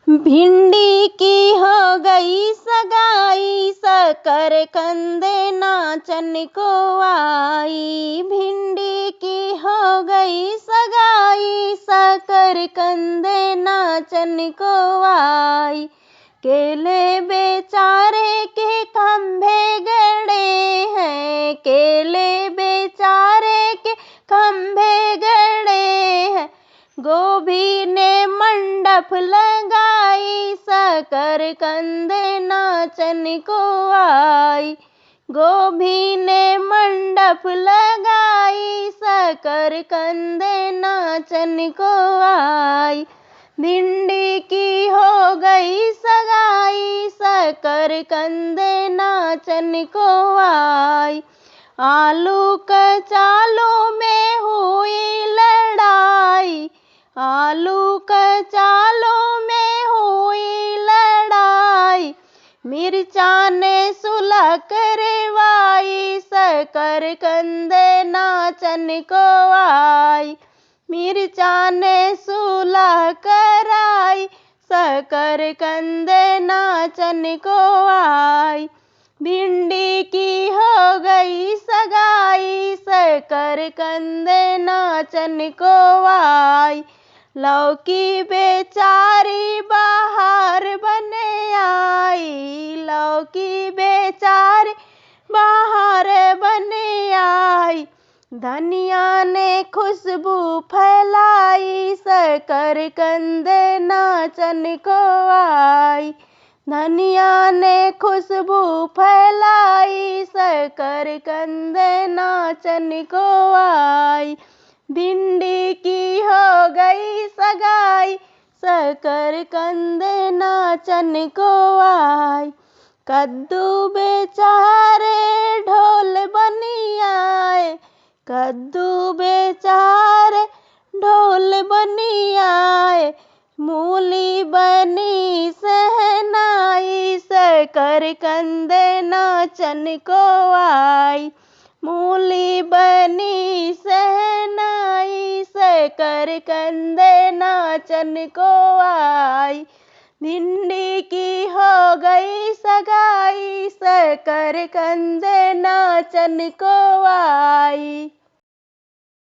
भिंडी की हो गई सगाई, शकरकंदे नाचन को आई। भिंडी की हो गई सगाई, शकरकंदे नाचन को आई। केले बेचारे के खंभे गड़े हैं, केले बेचारे के खंभे गड़े हैं। गोभी ने मंडप लगाई, शकरकंदे नाचन को आई। गोभी ने मंडप लगाई, शकरकंदे नाचन को आई। भिंडी की हो गई सगाई, शकरकंदे नाचन को आई। आलू कचालों में हुई लड़ाई, आलू कचालों में हुई लड़ाई। मिर्चा ने सुलह करवाई, शकरकंदे नाचन को आई। मिर्चा ने सुलह कराई, शकरकंदे नाचन को आई। भिंडी की हो गई सगाई, शकरकंदे नाचन को आई। लौकी बेचारी बाहर बने आई, लौकी बेचारी बाहर बने आई। धनिया ने खुशबू फैलाई, शकरकंदे नाचन को आई। धनिया ने खुशबू फैलाई, शकरकंदे नाचन को आई। भिंडी की हो गई सगाई, शकरकंदे नाचन को आई। कद्दू बेचारे ढोल बनी आए, कद्दू बेचारे ढोल बनी आए। मूली बनी शहनाई, शकरकंदे नाचन को आई। मूली बनी शहनाई, शकरकंदे नाचन को आई। भिंडी की हो गई सगाई, शकरकंदे नाचन को आई।